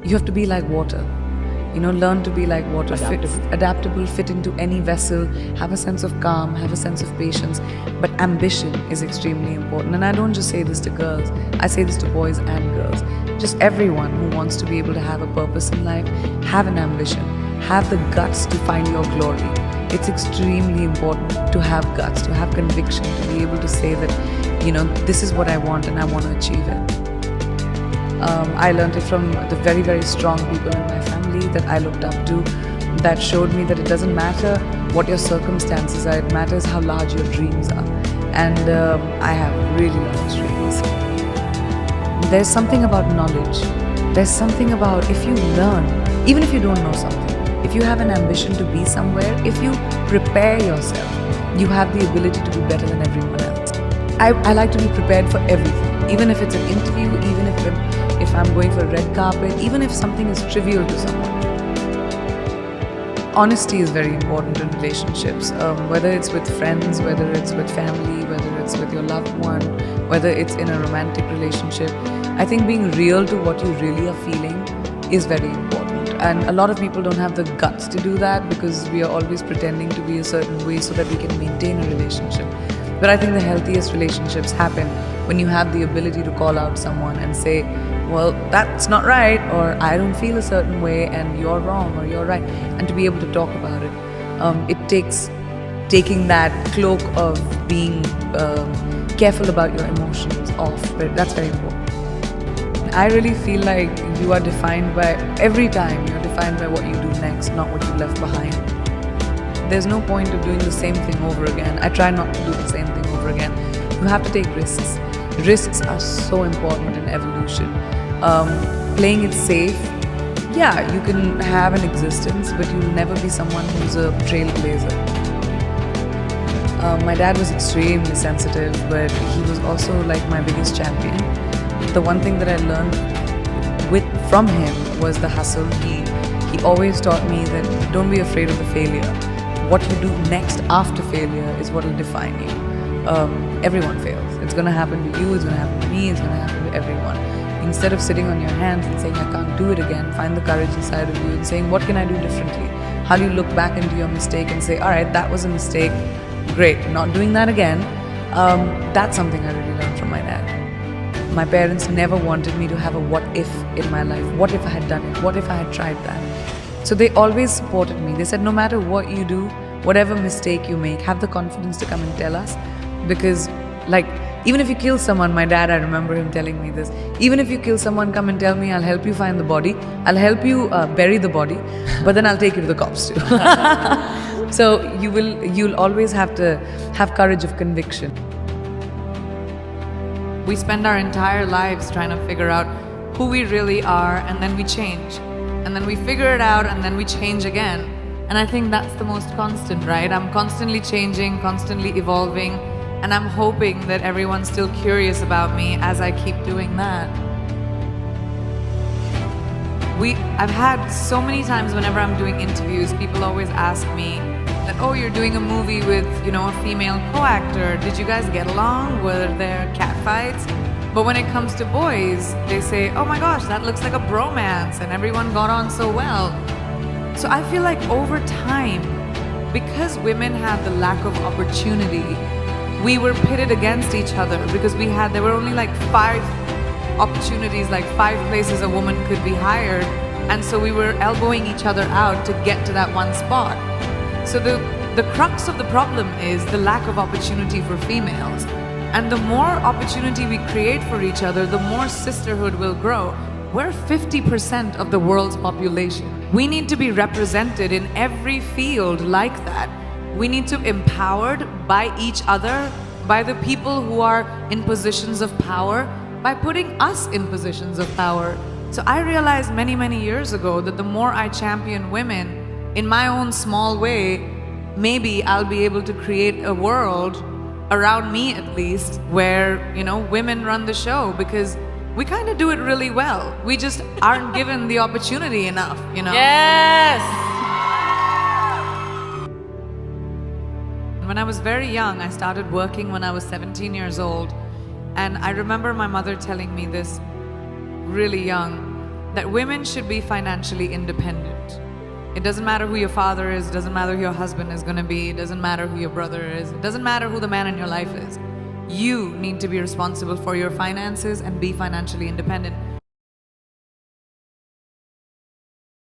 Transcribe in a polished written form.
you have to be like water. Learn to be like water, adaptable, fit into any vessel, have a sense of calm, have a sense of patience. But ambition is extremely important. And I don't just say this to girls, I say this to boys and girls. Just everyone who wants to be able to have a purpose in life, have an ambition, have the guts to find your glory. It's extremely important to have guts, to have conviction, to be able to say that, this is what I want and I want to achieve it. I learned it from the very, very strong people in my family that I looked up to, that showed me that it doesn't matter what your circumstances are, it matters how large your dreams are. And I have really large dreams. There's something about knowledge. There's something about if you learn, even if you don't know something, if you have an ambition to be somewhere, if you prepare yourself, you have the ability to be better than everyone else. I like to be prepared for everything, even if it's an interview, even if I'm going for a red carpet, even if something is trivial to someone. Honesty is very important in relationships, whether it's with friends, whether it's with family, whether it's with your loved one, whether it's in a romantic relationship. I think being real to what you really are feeling is very important. And a lot of people don't have the guts to do that because we are always pretending to be a certain way so that we can maintain a relationship. But I think the healthiest relationships happen when you have the ability to call out someone and say, well, that's not right, or I don't feel a certain way and you're wrong or you're right, and to be able to talk about it. It takes taking that cloak of being careful about your emotions off, but that's very important. I really feel like you are defined by, every time you're defined by what you do next, not what you left behind. There's no point of doing the same thing over again. I try not to do the same thing over again. You have to take risks. Risks are so important in evolution. Playing it safe, yeah, you can have an existence, but you'll never be someone who's a trailblazer. My dad was extremely sensitive, but he was also like my biggest champion. The one thing that I learned from him was the hustle. He always taught me that don't be afraid of the failure. What you do next after failure is what will define you. Everyone fails. It's going to happen to you, it's going to happen to me, it's going to happen to everyone. Instead of sitting on your hands and saying, I can't do it again, find the courage inside of you and saying, what can I do differently? How do you look back into your mistake and say, all right, that was a mistake, great, not doing that again. That's something I really learned from my dad. My parents never wanted me to have a what if in my life. What if I had done it? What if I had tried that? So they always supported me. They said, no matter what you do, whatever mistake you make, have the confidence to come and tell us. Because, even if you kill someone, my dad, I remember him telling me this, even if you kill someone, come and tell me, I'll help you find the body, I'll help you bury the body, but then I'll take you to the cops too. So you'll always have to have courage of conviction. We spend our entire lives trying to figure out who we really are, and then we change. And then we figure it out, and then we change again. And I think that's the most constant, right? I'm constantly changing, constantly evolving, and I'm hoping that everyone's still curious about me as I keep doing that. I've had so many times whenever I'm doing interviews, people always ask me that, oh, you're doing a movie with, a female co-actor. Did you guys get along? Were there catfights? But when it comes to boys, they say, oh my gosh, that looks like a bromance and everyone got on so well. So I feel like over time, because women had the lack of opportunity, we were pitted against each other because there were only like 5 opportunities, like 5 places a woman could be hired. And so we were elbowing each other out to get to that one spot. So the crux of the problem is the lack of opportunity for females. And the more opportunity we create for each other, the more sisterhood will grow. We're 50% of the world's population. We need to be represented in every field like that. We need to be empowered by each other, by the people who are in positions of power, by putting us in positions of power. So I realized many, many years ago that the more I champion women in my own small way, maybe I'll be able to create a world around me at least, where, women run the show, because we kind of do it really well. We just aren't given the opportunity enough, Yes! When I was very young, I started working when I was 17 years old. And I remember my mother telling me this really young, that women should be financially independent. It doesn't matter who your father is, it doesn't matter who your husband is going to be, it doesn't matter who your brother is, it doesn't matter who the man in your life is. You need to be responsible for your finances and be financially independent.